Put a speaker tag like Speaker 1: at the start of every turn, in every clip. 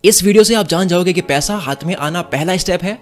Speaker 1: इस वीडियो से आप जान जाओगे कि पैसा हाथ में आना पहला स्टेप है,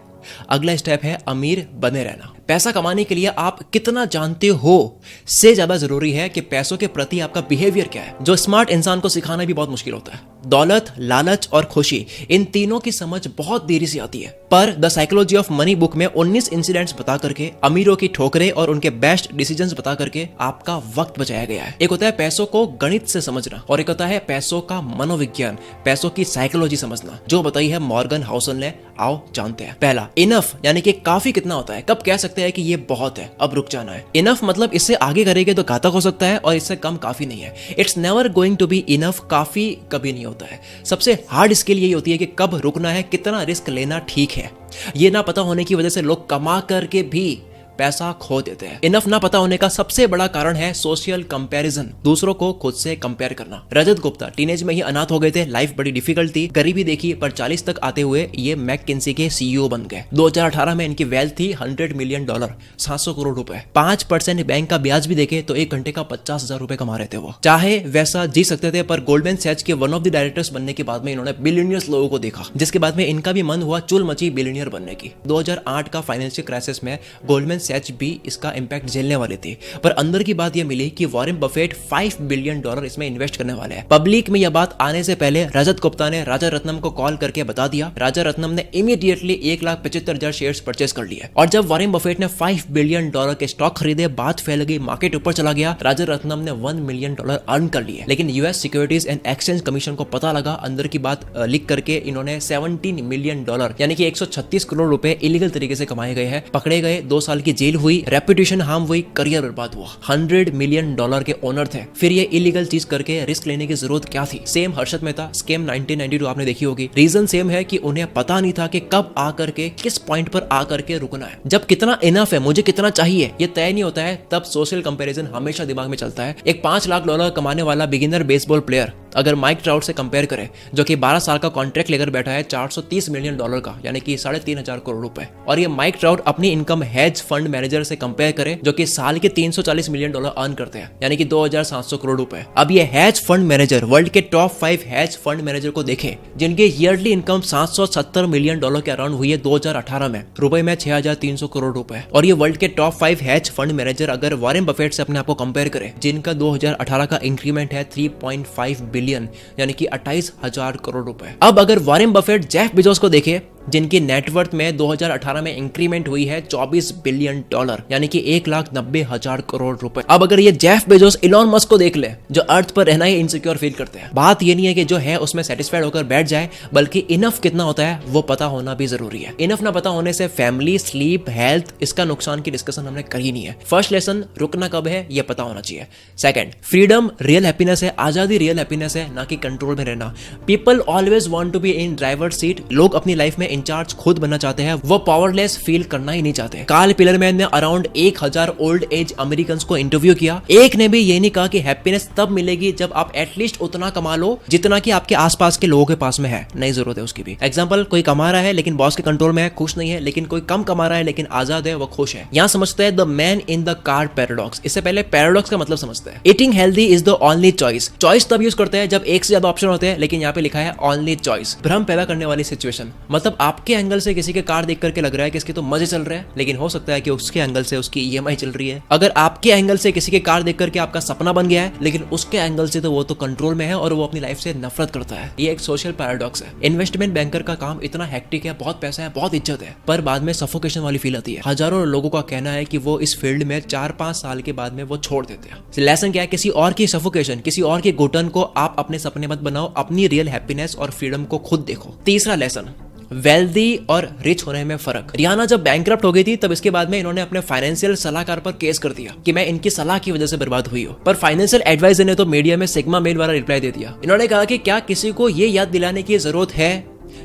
Speaker 1: अगला स्टेप है अमीर बने रहना। पैसा कमाने के लिए आप कितना जानते हो से ज्यादा जरूरी है कि पैसों के प्रति आपका बिहेवियर क्या है, जो स्मार्ट इंसान को सिखाना भी बहुत मुश्किल होता है। दौलत, लालच और खुशी, इन तीनों की समझ बहुत देरी से आती है। पर the psychology of money book में 19 इंसिडेंट्स बता करके, अमीरों की ठोकरें और उनके बेस्ट डिसीजंस बता करके आपका वक्त बचाया गया है। एक होता है पैसों को गणित से समझना और एक होता है पैसों का मनोविज्ञान, पैसों की साइकोलॉजी समझना, जो बताई है मॉर्गन हाउसल ने। आओ जानते हैं। पहला, इनफ यानी कि काफी कितना होता है। कब कह सकते हैं कि ये बहुत है, अब रुक जाना है। इनफ मतलब इससे आगे करेंगे तो घातक हो सकता है और इससे कम काफी नहीं है। It's never going to be enough, काफी कभी नहीं होता है। सबसे हार्ड स्किल यही होती है कि कब रुकना है, कितना रिस्क लेना ठीक है। ये ना पता होने की वजह से लोग कमा करके भी पैसा खो देते हैं। इनफ ना पता होने का सबसे बड़ा कारण है सोशल कंपैरिजन, दूसरों को खुद से कंपेयर करना। रजत गुप्ता टीनेज में ही अनाथ हो गए थे, लाइफ बड़ी डिफिकल्ट थी, गरीबी देखी, पर 40 तक आते हुए ये मैककिंसी के सीईओ बन गए। 2018 में इनकी वेल्थ थी $100 मिलियन, 700 करोड़ रुपए। 5% बैंक का ब्याज भी देखे तो 1 घंटे का 50,000 रुपए कमा रहे थे वो। चाहे वैसा जी सकते थे, पर गोल्डमैन सैच के वन ऑफ द डायरेक्टर्स बनने के बाद में इन्होंने बिलियनियर्स लोगों को देखा, जिसके बाद में इनका भी मन हुआ चुल मची बिलियनियर बनने की। 2008 का फाइनेंशियल क्राइसिस में गोल्डमैन सैच भी इसका इंपैक्ट झेलने वाले थे, पर अंदर की बात यह मिली कि वॉरेन बफेट $5 बिलियन इसमें इन्वेस्ट करने वाले हैं। पब्लिक में यह बात आने से पहले रजत गुप्ता ने राजा रत्नम को कॉल करके बता दिया। राजा रत्नम ने इमीडिएटली 1,75,000 शेयर्स परचेस कर लिए और जब वॉरेन बफेट ने $5 बिलियन के स्टॉक खरीदे, बात फैल गई, मार्केट ऊपर चला गया। राजा रत्नम ने $1 मिलियन अर्न कर लिए, लेकिन US securities and exchange commission को पता लगा। अंदर की बात लीक करके इन्होंने $17 मिलियन यानी कि 136 करोड़ रुपए इलीगल तरीके से कमाए गए हैं। पकड़े गए, 2 साल की जेल हुई, रेपुटेशन हार्म हुई, करियर बर्बाद हुआ। $100 मिलियन के ओनर थे, फिर ये इलीगल चीज करके रिस्क लेने की जरूरत क्या थी। सेम हर्षद मेहता स्कैम 1992 आपने देखी होगी। रीजन सेम है कि उन्हें पता नहीं था कि कब आकर के, किस पॉइंट पर आकर के रुकना है। जब कितना इनफ है, मुझे कितना चाहिए, ये तय नहीं होता है, तब सोशल कंपैरिजन हमेशा दिमाग में चलता है। एक $5 लाख कमाने वाला बिगिनर बेसबॉल प्लेयर अगर माइक ट्राउट से कंपेयर करें, जो कि 12 साल का कॉन्ट्रैक्ट लेकर बैठा है $430 मिलियन का, यानी कि 3,500 करोड़ रुपए, और ये माइक ट्राउट अपनी इनकम हेज फंड मैनेजर से कंपेयर करें, जो कि साल के $340 मिलियन अर्न करते हैं, यानी कि 2,700 करोड़ रुपए। अब ये हेज फंड मैनेजर, वर्ल्ड के टॉप 5 हेज फंड मैनेजर को देखें, जिनके ईयरली इनकम $770 मिलियन के अराउंड हुई है 2018 में, रुपए में 6,300 करोड़ रुपए। और ये वर्ल्ड के टॉप 5 हेज फंड मैनेजर अगर वॉरेन बफेट से अपने आप को कंपेयर करें, जिनका 2018 का इंक्रीमेंट है 3.5 बिलियन, यानी कि 28,000 करोड़ रुपए। अब अगर वॉरेन बफेट जेफ बेजोस को देखे, जिनकी नेटवर्थ में 2018 में इंक्रीमेंट हुई है $24 बिलियन, यानी कि 1,90,000 करोड़ रुपए। अब अगर ये जेफ बेजोस इलॉन मस्क को देख ले, जो अर्थ पर रहना ही इनसिक्योर फील करते हैं। बात ये नहीं है कि जो है उसमें सेटिस्फाइड होकर बैठ जाए, बल्कि इनफ कितना होता है वो पता होना भी जरूरी है। इनफ ना पता होने से फैमिली, स्लीप, हेल्थ, इसका नुकसान की डिस्कशन हमने करी नहीं है। फर्स्ट लेसन, रुकना कब है ये पता होना चाहिए। सेकंड, फ्रीडम रियल हैप्पीनेस है, आजादी रियल हैप्पीनेस है, ना कि कंट्रोल में रहना। People always want to be in driver seat, लोग अपनी लाइफ में इंचार्ज खुद बनना चाहते हैं, वो पावरलेस फील करना ही नहीं चाहते। कार्ल पिलरमैन ने अराउंड 1,000 ओल्ड एज अमेरिकन को इंटरव्यू किया, एक ने भी ये नहीं कहा कि हैप्पीनेस तब मिलेगी जब आप एटलीस्ट उतना कमा लो जितना कि आपके आसपास के लोगों के पास में है, नहीं जरूरत है उसकी भी। एग्जांपल, कोई कमा रहा है लेकिन बॉस के कंट्रोल में है, खुश नहीं है, लेकिन कोई कम कमा रहा है लेकिन आजाद है, वो खुश है। यहाँ समझते हैं the man in the car paradox. इससे पहले पैराडॉक्स का मतलब समझते हैं। Eating healthy is the only choice. Choice तब यूज करते हैं जब एक से ज्यादा ऑप्शन होते हैं, लेकिन यहाँ पे लिखा है ओनली चॉइस। भ्रम पैदा करने वाली सिचुएशन, मतलब आपके एंगल से किसी के कार देख करके लग रहा है कि इसके तो मजे चल रहे हैं, लेकिन हो सकता है कि उसके एंगल से उसकी ईएमआई चल रही है। अगर आपके एंगल से किसी के कार देख करके आपका सपना बन गया है, लेकिन उसके एंगल से तो वो तो कंट्रोल में है और वो अपनी लाइफ से नफरत करता है। ये एक सोशल पैराडॉक्स है। इन्वेस्टमेंट बैंकर का काम इतना हेक्टिक है, बहुत पैसा है, बहुत इज्जत है, पर बाद में सफोकेशन वाली फील आती है। हजारों लोगों का कहना है कि वो इस फील्ड में 4-5 साल के बाद में वो छोड़ देते हैं। लेसन क्या है? किसी और की सफोकेशन, किसी और की घुटन को आप अपने सपने मत बनाओ, अपनी रियल हैप्पीनेस और फ्रीडम को खुद देखो। तीसरा लेसन, वेल्दी और रिच होने में फर्क। रियाना जब बैंकरप्ट हो गई थी, तब इसके बाद में इन्होंने अपने फाइनेंशियल सलाहकार पर केस कर दिया कि मैं इनकी सलाह की वजह से बर्बाद हुई हूं। पर फाइनेंशियल एडवाइजर ने तो मीडिया में सिग्मा मेल वाला रिप्लाई दे दिया। इन्होंने कहा कि क्या किसी को ये याद दिलाने की जरूरत है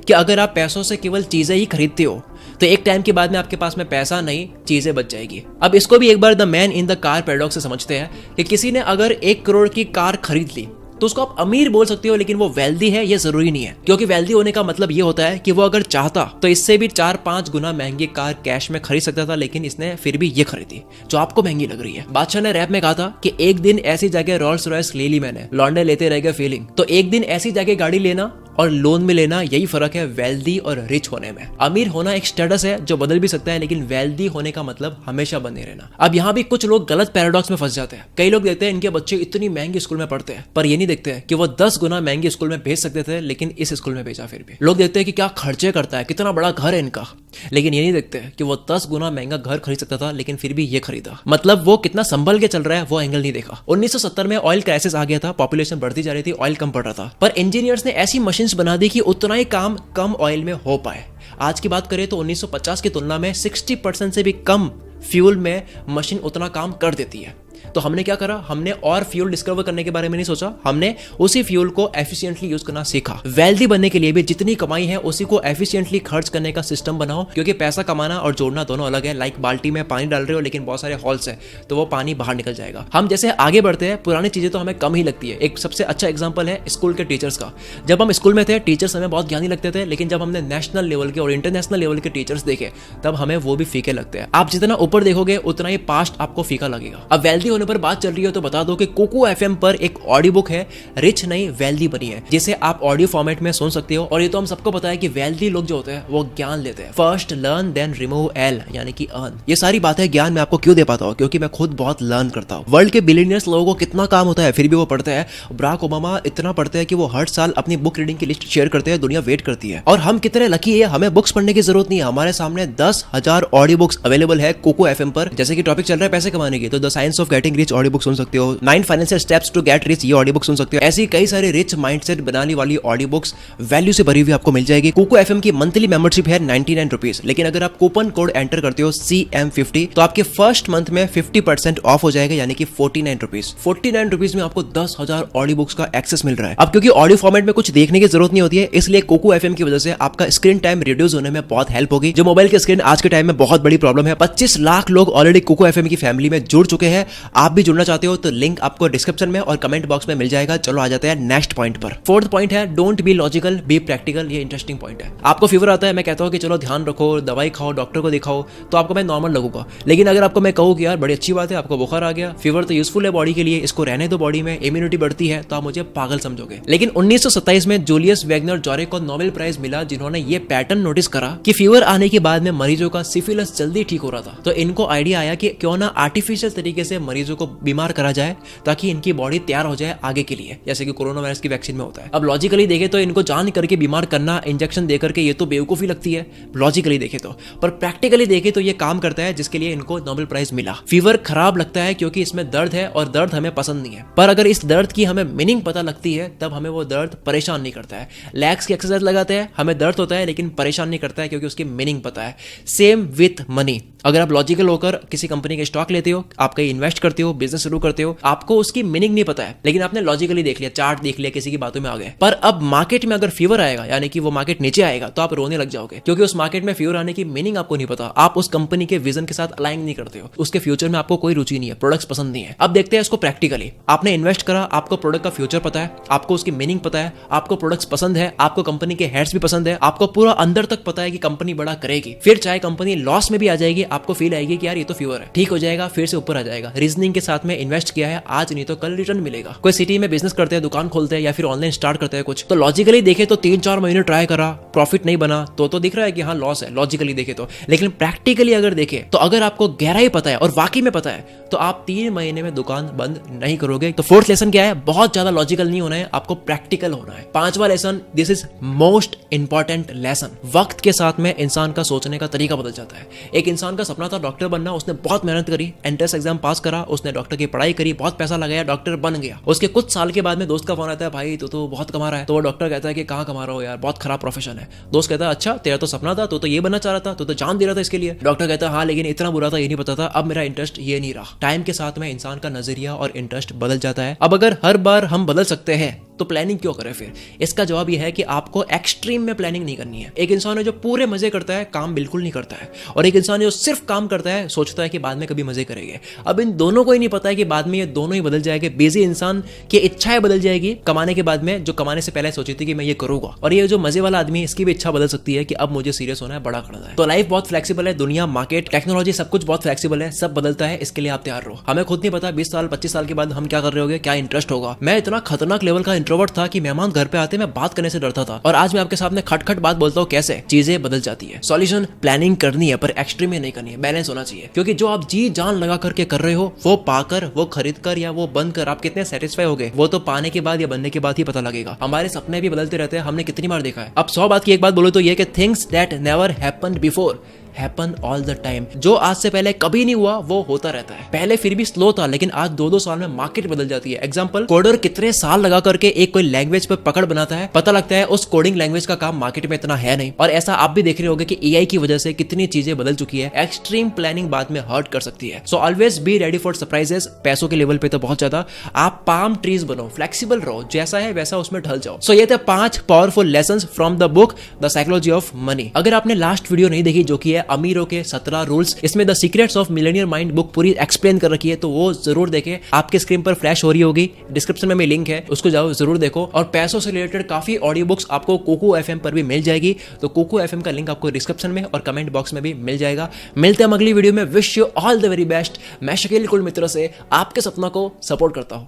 Speaker 1: कि अगर आप पैसों से केवल चीजें ही खरीदते हो तो एक टाइम के बाद में आपके पास में पैसा नहीं, चीजें बच जाएगी। अब इसको भी एक बार the man in the car paradox से समझते हैं कि किसी ने अगर 1 करोड़ की कार खरीद ली तो उसको आप अमीर बोल सकते हो, लेकिन वो वेल्दी है ये जरूरी नहीं है, क्योंकि वेल्दी होने का मतलब ये होता है कि वो अगर चाहता तो इससे भी 4-5 गुना महंगी कार कैश में खरीद सकता था, लेकिन इसने फिर भी ये खरीदी जो आपको महंगी लग रही है। बादशाह ने रैप में कहा था कि एक दिन ऐसी जगह रोल्स रॉयस ले ली मैंने, लौंडे लेते रह गए फीलिंग। तो एक दिन ऐसी जगह गाड़ी लेना और लोन में लेना, यही फर्क है वेल्दी और रिच होने में। अमीर होना एक स्टेटस है जो बदल भी सकता है, लेकिन वेल्दी होने का मतलब हमेशा बने रहना। अब यहाँ भी कुछ लोग गलत पैराडॉक्स में फंस जाते हैं। कई लोग देखते हैं इनके बच्चे इतनी महंगी स्कूल में पढ़ते हैं, पर ये नहीं देखते कि वो 10 गुना महंगी स्कूल में भेज सकते थे, लेकिन इस स्कूल में भेजा फिर भी। लोग देखते हैं कि क्या खर्चे करता है, कितना बड़ा घर है इनका, लेकिन ये नहीं देखते कि वो 10 गुना महंगा घर खरीद सकता था, लेकिन फिर भी ये खरीदा। मतलब वो कितना संभल के चल रहा है, वो एंगल नहीं देखा। 1970 में ऑयल क्राइसिस आ गया था, पॉपुलेशन बढ़ती जा रही थी, ऑयल कम पड़ रहा था, पर इंजीनियर्स ने ऐसी मशीन्स बना दी कि उतना ही काम कम ऑयल में हो पाए। आज की बात करें तो 1950 की तुलना में 60% से भी कम फ्यूल में मशीन उतना काम कर देती है। तो हमने क्या करा, हमने और फ्यूल डिस्कवर करने के बारे में नहीं सोचा, हमने उसी फ्यूल को एफिशिएंटली यूज करना सीखा। वेल्दी बनने के लिए भी जितनी कमाई है उसी को एफिशिएंटली खर्च करने का सिस्टम बनाओ, क्योंकि पैसा कमाना और जोड़ना दोनों अलग है। लाइक बाल्टी में पानी डाल रहे हो लेकिन बहुत सारे हॉल्स है, तो वो पानी बाहर निकल जाएगा। हम जैसे आगे बढ़ते हैं पुरानी चीजें तो हमें कम ही लगती है। एक सबसे अच्छा एग्जाम्पल है स्कूल के टीचर्स का। जब हम स्कूल में थे टीचर्स हमें बहुत ज्ञानी लगते थे, लेकिन जब हमने नेशनल लेवल के और इंटरनेशनल लेवल के टीचर्स देखे तब हमें वो भी फीके लगते हैं। आप जितना ऊपर देखोगे उतना ही पास्ट आपको फीका लगेगा। अब वेल्दी होने पर बात चल रही है तो बता दो कि कोको एफएम पर एक ऑडियो बुक है, रिच नहीं वेल्दी बनी है, जिसे आप ऑडियो फॉर्मेट में सुन सकते हो। और ये तो हम सबको पता है कि वेल्दी लोग जो होते हैं वो ज्ञान लेते हैं। First learn then remove L, यानी कि अर्न। ये सारी बातें ज्ञान मैं आपको क्यों दे पाता हूँ, क्योंकि मैं खुद बहुत लर्न करता हूँ। वर्ल्ड के बिलियनियर्स लोगों को कितना काम होता है फिर भी वो पढ़ते हैं। बराक ओबामा इतना पढ़ते हैं कि वो हर साल अपनी बुक रीडिंग की लिस्ट शेयर करते हैं, दुनिया वेट करती है। और हम कितने लकी है, हमें बुक्स पढ़ने की जरूरत नहीं है, हमारे सामने 10,000 ऑडियो बुक्स अवेलेबल है कोको एफएम पर। जैसे कि टॉपिक चल रहा है पैसे कमाने की, तो the science of getting rich audio book सुन सकते हो। 9 financial steps to get rich, ये ऑडियो बुक सुन सकते हो। ऐसी कई सारे रिच माइंडसेट बनाने वाली ऑडियो बुक्स वैल्यू से भरी हुई आपको मिल जाएगी। कोको एफएम की मंथली मेंबरशिप है 99 रुपीज, लेकिन अगर आप कूपन कोड एंटर करते हो CM50 तो आपके फर्स्ट मंथ में 50% ऑफ हो जाएगा, यानी कि 49 रुपीज। 49 रुपीज में आपको 10,000 ऑडियो बुक्स का एक्सेस मिल रहा है। अब क्योंकि ऑडियो फॉर्मेट में कुछ देखने की जरूरत नहीं होती है, इसलिए कोको एफएम की वजह से आपका स्क्रीन टाइम रिड्यूस होने में बहुत हेल्प होगी। जो मोबाइल की स्क्रीन आज के टाइम में बहुत बड़ी प्रॉब्लम है। 25 लाख लोग ऑलरेडी कोको एफएम की फैमिली में जुड़ चुके हैं। आप भी जुड़ना चाहते हो तो लिंक आपको डिस्क्रिप्शन में और कमेंट बॉक्स में मिल जाएगा। चलो आ जाते हैं नेक्स्ट पॉइंट पर। फोर्थ पॉइंट है don't be logical be practical. ये इंटरेस्टिंग पॉइंट है। आपको फीवर आता है, मैं कहता हूं कि चलो ध्यान रखो, दवाई खाओ, डॉक्टर को दिखाओ, तो आपको मैं नॉर्मल लगूंगा। लेकिन अगर आपको मैं कहूं कि यार बड़ी अच्छी बात है आपको बुखार आ गया, फीवर तो यूजफुल है बॉडी के लिए, इसको रहने दो बॉडी में, इम्यूनिटी बढ़ती है, तो आप मुझे पागल समझोगे। लेकिन 1927 में जूलियस वैगनर जॉरे को नोबेल प्राइज मिला, जिन्होंने ये पैटर्न नोटिस करा कि फीवर आने के बाद में मरीजों का सिफिलिस जल्दी ठीक हो रहा था। तो इनको आइडिया आया कि क्यों ना आर्टिफिशियल तरीके से मरीजों को बीमार करा जाए ताकि इनकी बॉडी तैयार हो जाए आगे के लिए, जैसे कि कोरोना वायरस की वैक्सीन में होता है। अब लॉजिकली देखे तो इनको जान करके बीमार करना, इंजेक्शन देकर के, ये तो बेवकूफी लगती है लॉजिकली देखे तो, पर प्रैक्टिकली देखे तो ये काम करता है, जिसके लिए इनको नोबेल प्राइज मिला। फीवर खराब लगता है क्योंकि इसमें दर्द है और दर्द हमें पसंद नहीं है, पर अगर इस दर्द की हमें मीनिंग पता लगती है तब हमें वो दर्द परेशान नहीं करता है। लैग्स की एक्सरसाइज लगाते हैं, हमें दर्द होता है लेकिन परेशान नहीं करता है क्योंकि उसकी मीनिंग पता है। Same with money. अगर आप लॉजिकल होकर किसी कंपनी के स्टॉक लेते हो, आप कहीं इन्वेस्ट करते हो, बिजनेस शुरू करते हो, आपको उसकी मीनिंग नहीं पता है, लेकिन आपने लॉजिकली देख लिया, चार्ट देख लिया, किसी की बातों में आ गए। पर अब मार्केट में अगर फीवर आएगा, यानी कि वो मार्केट नीचे आएगा, तो आप रोने लग जाओगे, क्योंकि उस मार्केट में फीवर आने की मीनिंग आपको नहीं पता। आप उस कंपनी के विजन के साथ अलाइन नहीं करते हो, उसके फ्यूचर में आपको कोई रुचि नहीं है, प्रोडक्ट्स पसंद नहीं है। अब देखते हैं इसको प्रैक्टिकली। आपने इन्वेस्ट करा, आपको प्रोडक्ट का फ्यूचर पता है, आपको उसकी मीनिंग पता है, आपको प्रोडक्ट्स पसंद है, आपको कंपनी के हेड्स भी पसंद है, आपको पूरा अंदर तक पता है कि कंपनी बड़ा करेगी। फिर चाहे कंपनी लॉस में भी आ जाएगी, आपको फील आएगी कि यार ये तो फीवर है, ठीक हो जाएगा, फिर से ऊपर आ जाएगा। रीजनिंग के साथ में इन्वेस्ट किया है, आज नहीं तो कल रिटर्न मिलेगा। कोई सिटी में बिजनेस करते हैं, दुकान खोलते हैं या फिर ऑनलाइन स्टार्ट करते हैं कुछ, तो लॉजिकली देखे तो 3-4 महीने ट्राई करा, प्रॉफिट नहीं बना, तो दिख रहा है कि हाँ लॉस है लॉजिकली देखे तो। लेकिन प्रैक्टिकली अगर देखे तो अगर आपको गहराई पता है और वाकई में पता है तो आप 3 महीने में दुकान बंद नहीं करोगे। तो फोर्थ लेसन क्या है, बहुत ज्यादा लॉजिकल नहीं होना है, आपको प्रैक्टिकल होना है। 5वां lesson, this is most important lesson. वक्त के साथ में इंसान का सोचने का तरीका बदल जाता है। एक इंसान का सपना था डॉक्टर बनना, उसने बहुत मेहनत करी, एंट्रेंस एग्जाम पास करा, उसने डॉक्टर की पढ़ाई करी, बहुत पैसा लगाया, डॉक्टर बन गया। उसके कुछ साल के बाद में दोस्त का फोन आता है, भाई तू तो बहुत कमा रहा है। तो वो डॉक्टर कहता है कि कहाँ कमा रहा हो यार, बहुत खराब प्रोफेशन है। दोस्त कहता है अच्छा तेरा तो सपना था, तो ये बनना चाह रहा था, तो जान दे रहा था इसके लिए। डॉक्टर कहता है हाँ लेकिन इतना बुरा था ये नहीं पता था, अब मेरा इंटरेस्ट ये नहीं रहा। टाइम के साथ में इंसान का नजरिया और इंटरेस्ट बदल जाता है। अब अगर हर बार हम बदल सकते हैं तो प्लानिंग क्यों करें फिर? इसका जवाब यह है कि आपको एक्सट्रीम में प्लानिंग नहीं करनी है। एक इंसान है जो पूरे मजे करता है, काम बिल्कुल नहीं करता है, और एक इंसान है जो सिर्फ काम करता है, सोचता है कि बाद में कभी मजे करेंगे। अब इन दोनों को ही नहीं पता है कि बाद में ये दोनों ही बदल जाएंगे। बिजी इंसान की इच्छाएं बदल जाएगी कमाने के बाद में, जो कमाने से पहले सोची थी कि मैं ये करूंगा, और ये जो मजे वाला आदमी है इसकी भी इच्छा बदल सकती है कि अब मुझे सीरियस होना है, बड़ा करना है। तो लाइफ बहुत फ्लेक्सिबल है, दुनिया, मार्केट, टेक्नोलॉजी सब कुछ बहुत फ्लेक्सिबल है, सब बदलता है। इसके लिए आप तैयार रहो। हमें खुद नहीं पता 20 साल 25 साल के बाद हम क्या कर रहे होंगे, क्या इंटरेस्ट होगा। मैं इतना खतरनाक लेवल का इंट्रोवर्ट था कि मेहमान घर पे आते मैं बात करने से डरता था, और आज मैं आपके सामने खटखट बात बोलता हूँ कैसे चीजें बदल जाती है। सॉल्यूशन प्लानिंग करनी है पर एक्सट्रीम में नहीं करनी है, बैलेंस होना चाहिए। क्योंकि जो आप जी जान लगा करके कर रहे हो वो पाकर, वो खरीद कर या वो बंद कर आप कितने सेटिस्फाई हो गए वो तो पाने के बाद या बनने के बाद ही पता लगेगा। हमारे सपने भी बदलते रहते हैं, हमने कितनी बार देखा है। अब 100 बात की एक बात बोलो तो ये कि things that never happened before happen all the time. जो आज से पहले कभी नहीं हुआ वो होता रहता है। पहले फिर भी स्लो था, लेकिन आज 2-2 साल में मार्केट बदल जाती है। एग्जांपल, कोडर कितने साल लगा करके एक कोई लैंग्वेज पर पकड़ बनाता है, पता लगता है उस कोडिंग लैंग्वेज का काम मार्केट में इतना है नहीं। और ऐसा आप भी देख रहे होंगे कि एआई की वजह से कितनी चीजें बदल चुकी है। एक्सट्रीम प्लानिंग बाद में हर्ट कर सकती है। So always be ready for surprises. पैसों के लेवल पे तो बहुत ज्यादा, आप पाम ट्रीज बनो, फ्लेक्सिबल रहो, जैसा है वैसा उसमें ढल जाओ। सो ये थे 5 powerful lessons from the book the psychology of money. अगर आपने लास्ट वीडियो नहीं देखी जो कि है अमीरों के 17 रूल्स, इसमें the secrets of Millionaire mind book पूरी एक्सप्लेन कर रखी है, तो वो जरूर देखें। आपके स्क्रीन पर फ्लैश हो रही होगी, डिस्क्रिप्शन में लिंक है, उसको जाओ जरूर देखो। और पैसों से रिलेटेड काफी ऑडियो बुक्स आपको कोको एफएम पर भी मिल जाएगी, तो कोको एफएम का लिंक आपको डिस्क्रिप्शन में और कमेंट बॉक्स में भी मिल जाएगा। मिलते हैं अगली वीडियो में। Wish you all the very best. मैं शकील कुल मित्रों से आपके सपनों को सपोर्ट करता हूं।